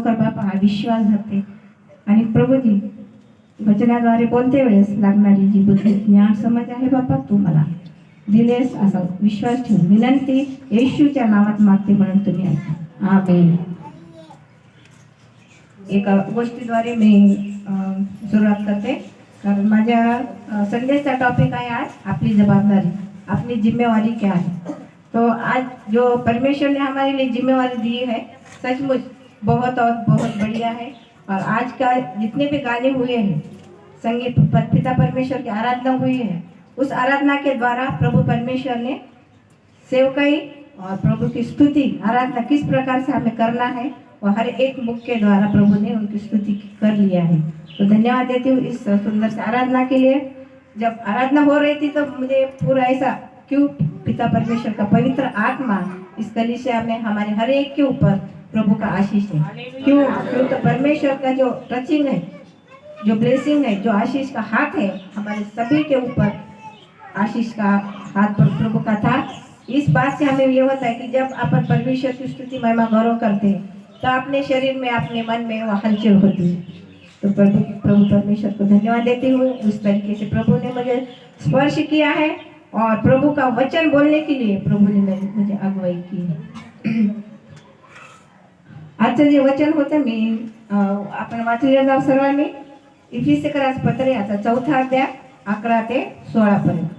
खरोखर बापा हा विश्वास धरते आणि प्रभूजी वचनाद्वारे बोलते वेळेस लागणारी जी बुद्धी ज्ञान समज आहे बापा तू मला दिलेस असा विश्वास ठेवून विनंती येशूच्या नावात मागते म्हणून तुम्ही ऐका आमेन. एका गोष्टीद्वारे मी सुरुवात करते कारण माझ्या संदेशचा टॉपिक आहे आज आपली जवाबदारी अपनी जिम्मेवारी क्या है. तो आज जो परमेश्वर ने हमारे लिए जिम्मेवारी दी है सचमुच बहुत और बहुत बढ़िया है. और आज का जितने भी गाने हुए हैं संगीत पिता परमेश्वर की आराधना हुई है उस आराधना के द्वारा प्रभु परमेश्वर ने सेवकाई और प्रभु की स्तुति आराधना किस प्रकार से हमें करना है और हर एक मुख के द्वारा प्रभु ने उनकी स्तुति कर लिया है. तो धन्यवाद देती हूँ इस सुंदर से आराधना के लिए. जब आराधना हो रही थी तो मुझे पूरा ऐसा क्यों पिता परमेश्वर का पवित्र आत्मा इस कलीसिया में हमारे हर एक के ऊपर प्रभु का आशीष है. क्यों क्यों तो परमेश्वर का जो टचिंग है जो ब्लेसिंग है जो आशीष का हाथ है हमारे सभी के ऊपर आशीष का हाथ पर प्रभु का था. इस बात से हमें ये होता है कि जब अपन परमेश्वर की स्तुति महिमा गौरव करते हैं तो अपने शरीर में अपने मन में वो हलचल होती है. तो प्रभु परमेश्वर को धन्यवाद देती हूँ. उस तरीके से प्रभु ने मुझे स्पर्श किया है और प्रभु का वचन बोलने के लिए प्रभु ने मुझे अगुवाई की है. आजचं जे वचन होतं मी आपण वाचलेलं नाव सर्वांनी इफिसिकरास पत्र याचा 4था अध्याय 11 ते 16 पर्यंत.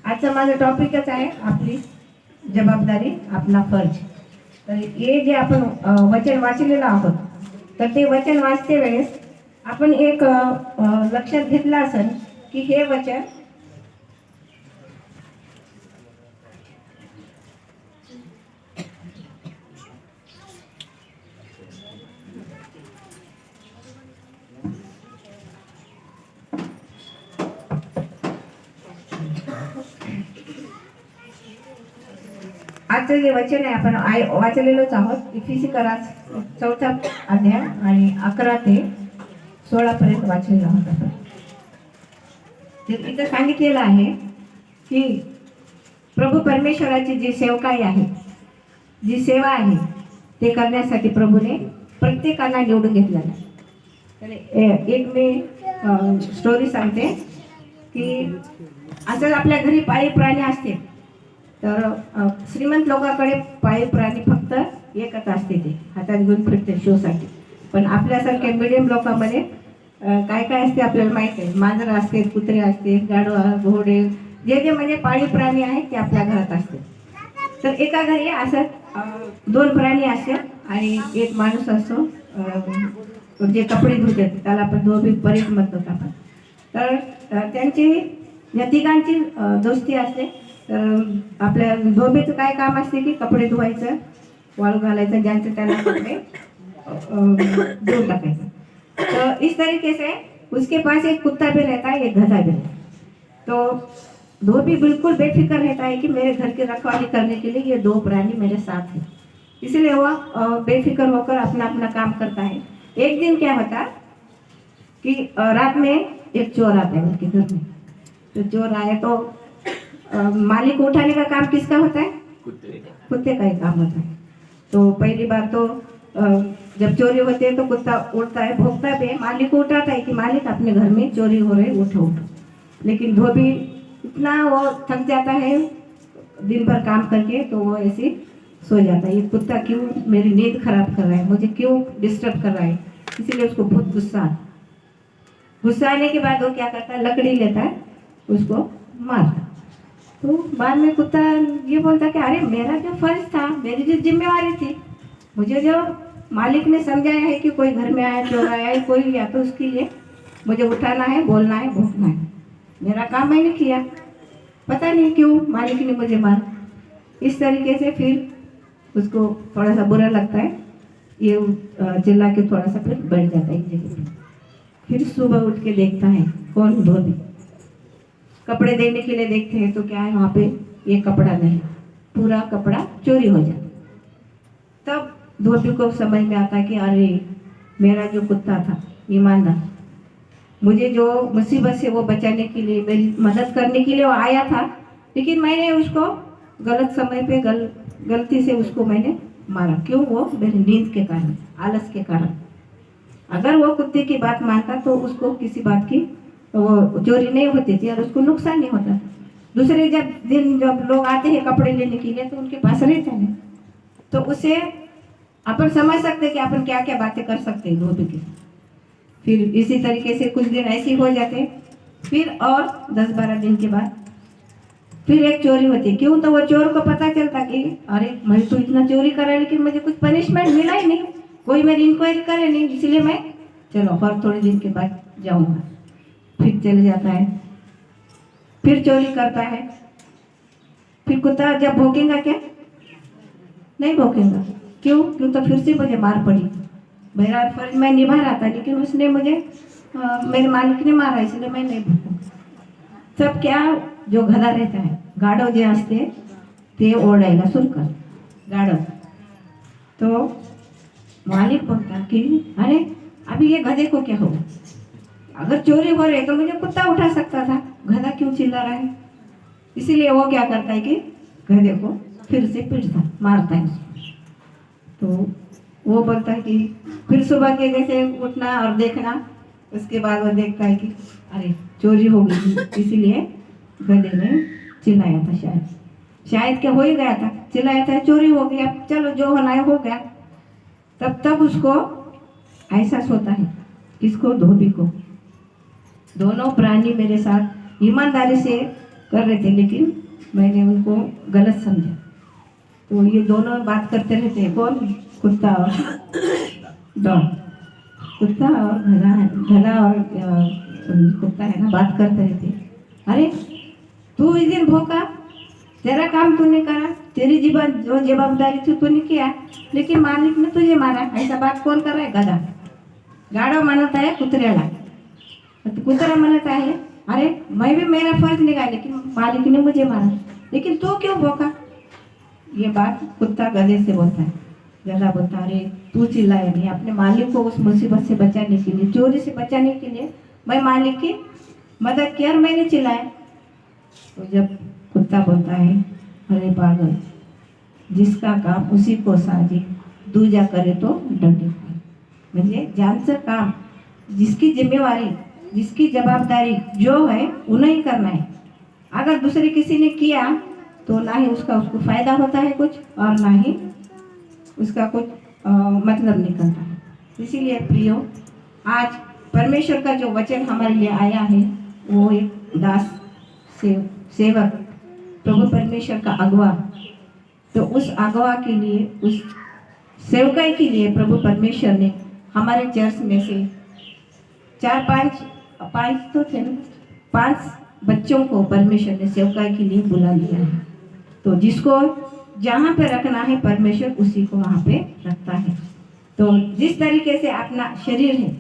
आजचं माझं टॉपिकच आहे आपली जबाबदारी अपना फर्ज. तर हे जे आपण वचन वाचलेलं आहोत तर ते वचन वाचते वेळेस आपण एक लक्षात घेतलं असेल की हे वचन आजचं जे वचन आहे आपण वाचलेलोच आहोत इफिसिकरास 4था अध्याय आणि 11 ते 16 पर्यंत वाचलेलं आहोत आपण. इथं सांगितलेलं आहे की प्रभू परमेश्वराची जी सेवकाई आहे जी सेवा आहे ते करण्यासाठी प्रभूने प्रत्येकाला निवडून घेतलेलं आहे. तर एक मी स्टोरी सांगते की असं आपल्या घरी पाळीव प्राणी असते तर श्रीमंत लोकांकडे पाळीव प्राणी फक्त एकच असते ते हातात घेऊन फिरते शोसाठी. पण आपल्यासारख्या मिडियम लोकांमध्ये काय काय असते आपल्याला माहीत आहे. मांजरं असते कुत्रे असते गाढवा घोडे जे म्हणजे पाळीव प्राणी आहेत ते आपल्या घरात असते. तर एका घरी असं 2 प्राणी असतात आणि एक माणूस असतो जे कपडे धुतात त्याला आपण धोबी परीट म्हणतो आपण. तर त्यांची या तिघांची दोस्ती असते. तर आपल्या धोबीचं काय काम असते की कपडे धुवायचं वाळू घालायचं ज्यांचं त्यांना कपडे धुवून टाकायचं. तो इस तरीके से उसके पास एक कुत्ता भी रहता है एक गधा भी रहता है. तो धोबी बिल्कुल बेफिक्र रहता है कि मेरे घर की रखवाली करने के लिए ये 2 प्राणी मेरे साथ हैं. इसलिए वह बेफिक्र होकर अपना अपना काम करता है. एक दिन क्या होता कि रात में एक चोर आता है उनके घर में. तो चोर आया तो मालिक को उठाने का काम किसका होता है कुत्ते का ही काम होता है. तो पहली बार तो जब चोरी होती है तो कुत्ता उठता है भौंकता भी है मालिक को उठाता है कि मालिक अपने घर में चोरी हो रही उठो उठो. लेकिन धोबी इतना वो थक जाता है दिन भर काम करके तो वो ऐसे सो जाता है. ये कुत्ता क्यों मेरी नींद खराब कर रहा है मुझे क्यों डिस्टर्ब कर रहा है. इसीलिए उसको बहुत गुस्सा आने के बाद वो क्या करता है लकड़ी लेता है उसको मारता. तो बाद में कुत्ता ये बोलता कि अरे मेरा जो फर्ज था मेरी जो जिम्मेवारी थी मुझे जो मालिक ने समझाया है कि कोई घर में आया चोर आया है कोई या तो उसके लिए मुझे उठाना है बोलना है भूखना है मेरा काम मैंने किया पता नहीं क्यों मालिक ने मुझे मारा. इस तरीके से फिर उसको थोड़ा सा बुरा लगता है. ये चिल्ला के थोड़ा सा फिर बैठ जाता है एक जगह पे. फिर सुबह उठ के देखता है कौन धोबी कपड़े देने के लिए देखते हैं तो क्या है वहाँ पे ये कपड़ा नहीं पूरा कपड़ा चोरी हो जाता. तब धोबी को समझ में आता कि अरे मेरा जो कुत्ता था ईमानदार मुझे जो मुसीबत से वो बचाने के लिए मेरी मदद करने के लिए वो आया था लेकिन मैंने उसको गलत समय पे गलती से उसको मैंने मारा। क्यों? वो मेरी नींद के कारण, आलस के कारण। अगर वो कुत्ते की बात मानता तो उसको किसी बात की वो चोरी नहीं होती थी और उसको नुकसान नहीं होता। दूसरे जब लोग आते हैं कपड़े लेने के लिए तो उनके पास रहता है, तो उसे अपन समझ सकते कि अपन क्या क्या बातें कर सकते हैं धोबी के। फिर इसी तरीके से कुछ दिन ऐसे हो जाते, फिर और 10-12 दिन के बाद फिर एक चोरी होती। क्यों? तो वो चोर को पता चलता कि अरे मैं तो इतना चोरी करा लेकिन मुझे कुछ पनिशमेंट मिला ही नहीं, कोई मेरी इंक्वायरी करे नहीं, इसलिए मैं चलो और थोड़े दिन के बाद जाऊंगा। फिर चले जाता है, फिर चोरी करता है। फिर कुत्ता जब भौंकेगा क्या? नहीं भौंकेगा। क्यों? क्यों तो फिर से मुझे मार पड़ी। मेरा फर्ज मैं निभा रहा था लेकिन उसने मुझे मेरे मालिक ने मारा, इसलिए मैं नहीं भौंकूंगा। सब क्या जो गधा रहता है, गाढव जे असते ते ओरडायला सुरू कर, गाढव। तो मालिक बोलता कि अरे अभी ये गधे को क्या होगा? अगर चोरी हो रही तो मुझे कुत्ता उठा सकता था, गधा क्यों चिल्ला रहा है? इसीलिए वो क्या करता है कि गधे को फिर से पीटता, मारता है उसको। तो वो बोलता है कि फिर सुबह के जैसे उठना और देखना, उसके बाद वो देखता है कि अरे चोरी हो गई, इसीलिए गधे ने चिल्लाया था। शायद क्या हो ही गया था, चिल्लाया था, चोरी हो गई, अब चलो जो होना है हो गया। तब उसको एहसास होता है, किसको? धोबी को। दोनों प्राणी मेरे साथ ईमानदारी से कर रहे थे लेकिन मैंने उनको गलत समझा। तो ये दोनों बात करते रहते हैं। कौन? कुत्ता और डॉग। कुत्ता और गधा और कुत्ता है ना, बात करते रहते। अरे तू इस दिन भौंका, तेरा काम तूने करा, तेरी जो जवाबदारी थी तूने किया, लेकिन मालिक ने तुझे मारा। ऐसा बात कौन कर रहा है? गधा। गाढव म्हणत आहे कुत्र्याला, कुत्रा म्हणत आहे अरे मैं भी मेरा फर्ज निभाया लेकिन मालिक ने मुझे मारा, लेकिन तू क्यों भौंका? ये बात कुत्ता गधे से बोलता है। गधा बोलता अरे तू चिल्लाया नहीं, अपने मालिक को उस मुसीबत से बचाने के लिए, चोरी से बचाने के लिए मैं मालिक की मदद की और मैंने चिल्लाया। तो जब कुत्ता बोलता है अरे पागल, जिसका काम उसी को साजे, दूजा करे तो दंड पाए। म्हणजे ज्यांचं काम, जिसकी जिम्मेवारी, जिसकी जवाबदारी जो है उन्हें करना है। अगर दूसरे किसी ने किया तो ना ही उसको फायदा होता है कुछ, और ना ही उसका कुछ मतलब निकलता है। इसीलिए प्रियो, आज परमेश्वर का जो वचन हमारे लिए आया है वो एक दास सेवक, प्रभु परमेश्वर का अगवा। तो उस अगवा के लिए, उस सेवकाई के लिए प्रभु परमेश्वर ने हमारे चर्च में से 4-5 तो थे ना, 5 बच्चों को परमेश्वर ने सेवकाई के लिए बुला लिया है। तो जिसको जहाँ पे रखना है परमेश्वर उसी को वहाँ पे रखता है। तो जिस तरीके से अपना शरीर है,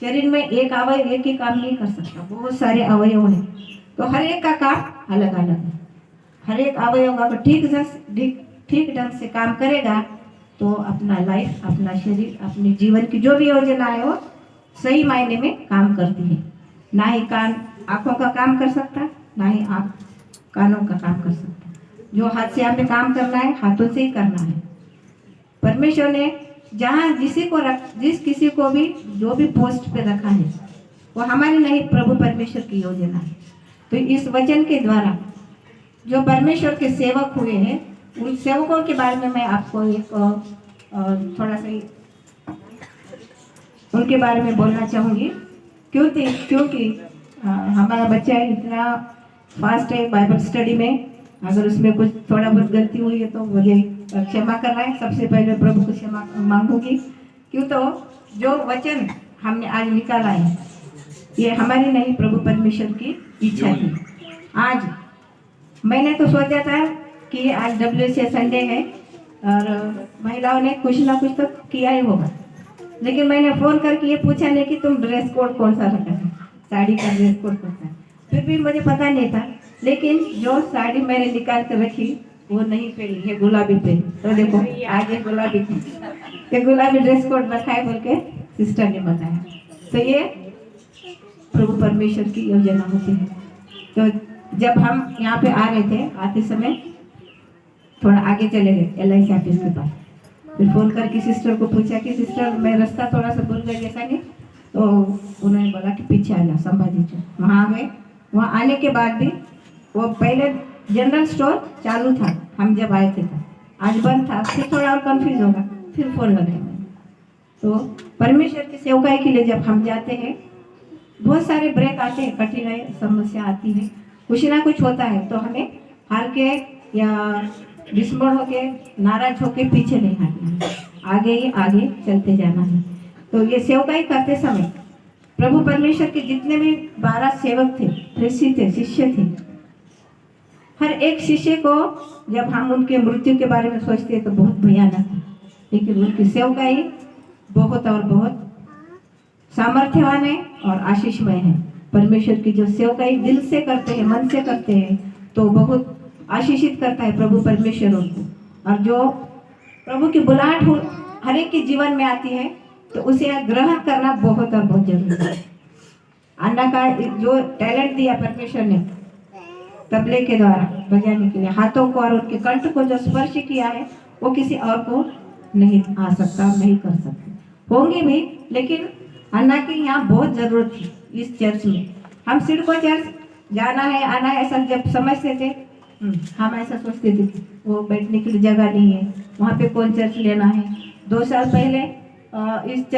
शरीर में एक अवयव एक ही काम नहीं कर सकता, बहुत सारे अवयव हैं, तो हर एक का काम अलग अलग है। हर एक अवयव अगर ठीक ढंग से काम करेगा तो अपना लाइफ, अपना शरीर, अपने जीवन की जो भी योजना है वो सही मायने में काम करती है। ना ही कान आँखों का काम कर सकता, ना ही आँख कानों का काम कर सकता। जो हाथ से हमें काम करना है हाथों से ही करना है। परमेश्वर ने जहाँ जिस किसी को भी जो भी पोस्ट पे रखा है वो हमारी नहीं, प्रभु परमेश्वर की योजना है। तो इस वचन के द्वारा जो परमेश्वर के सेवक हुए हैं, उन सेवकों के बारे में मैं आपको एक थोड़ा सा उनके बारे में बोलना चाहूँगी। क्योंकि हमारा बच्चा इतना फास्ट है बाइबल स्टडी में, अगर उसमें कुछ थोड़ा बहुत गलती हुई है तो मुझे क्षमा करना है। सबसे पहले प्रभु को क्षमा मांगूंगी। क्यों? तो जो वचन हमने आज निकाला है ये हमारी नहीं, प्रभु परमेश्वर की इच्छा थी। आज मैंने तो सोचा था कि आज WC संडे है और महिलाओं ने कुछ ना कुछ तो किया ही होगा, लेकिन मैंने फ़ोन करके ये पूछा नहीं कि तुम ड्रेस कोड कौन सा रखा है, साड़ी का ड्रेस कोड कौन सा। फिर भी मुझे पता नहीं था, लेकिन जो साड़ी मैंने निकाल कर रखी वो नहीं पहनी, ये गुलाबी पहनी। तो देखो आज ये गुलाबी थी, ये गुलाबी ड्रेस कोड रखा है बोल के सिस्टर ने बताया। तो ये प्रभु परमेश्वर की योजना होती है। तो जब हम यहाँ पे आ रहे थे, आते समय थोड़ा आगे चले गए LIC ऑफिस के पास, फिर फ़ोन करके सिस्टर को पूछा कि सिस्टर मैं रास्ता थोड़ा सा भूल गई ऐसा नहीं, तो उन्होंने बोला कि पीछे आ जा संभाजी चौक। वहाँ गए, वहाँ आने के बाद भी वो पहले जनरल स्टोर चालू था हम जब आए थे तब, आज बंद था। फिर थोड़ा और कंफ्यूज होगा, फिर फ़ोन लगाया मैंने। तो परमेश्वर की सेवकाई के लिए जब हम जाते हैं बहुत सारे ब्रेक आते हैं, कठिनाई समस्या आती है, कुछ ना कुछ होता है, तो हमें हार के या विस्मरण होके नाराज होके पीछे नहीं हटना है, आगे ही आगे चलते जाना है। तो ये सेवकाई करते समय प्रभु परमेश्वर के जितने भी 12 सेवक थे, प्रेषित थे, शिष्य थे, हर एक शिष्य को जब हम उनके मृत्यु के बारे में सोचते हैं तो बहुत भयानक है, लेकिन उनकी सेवकाई बहुत और बहुत सामर्थ्यवान है और आशीषमय है। परमेश्वर की जो सेवकाई दिल से करते हैं, मन से करते हैं, तो बहुत आशीषित करता है प्रभु परमेश्वर उनको। और जो प्रभु की बुलाहट हो हर एक के जीवन में आती है, तो उसे ग्रहण करना बहुत और बहुत जरूरी है। अन्ना का जो टैलेंट दिया परमेश्वर ने तबले के द्वारा बजाने के लिए, हाथों को और उनके कंठ को जो स्पर्श किया है, वो किसी और को नहीं आ सकता, नहीं कर सकते होंगे भी, लेकिन अन्ना की यहाँ बहुत जरूरत थी इस चर्च में। हम सिडको चर्च जाना है आना है ऐसा जब समझते थे, हम ऐसा सोचते थे वो बैठने के लिए जगह नहीं है, वहाँ पे कौन चर्च लेना है। 2 साल पहले इस चर्च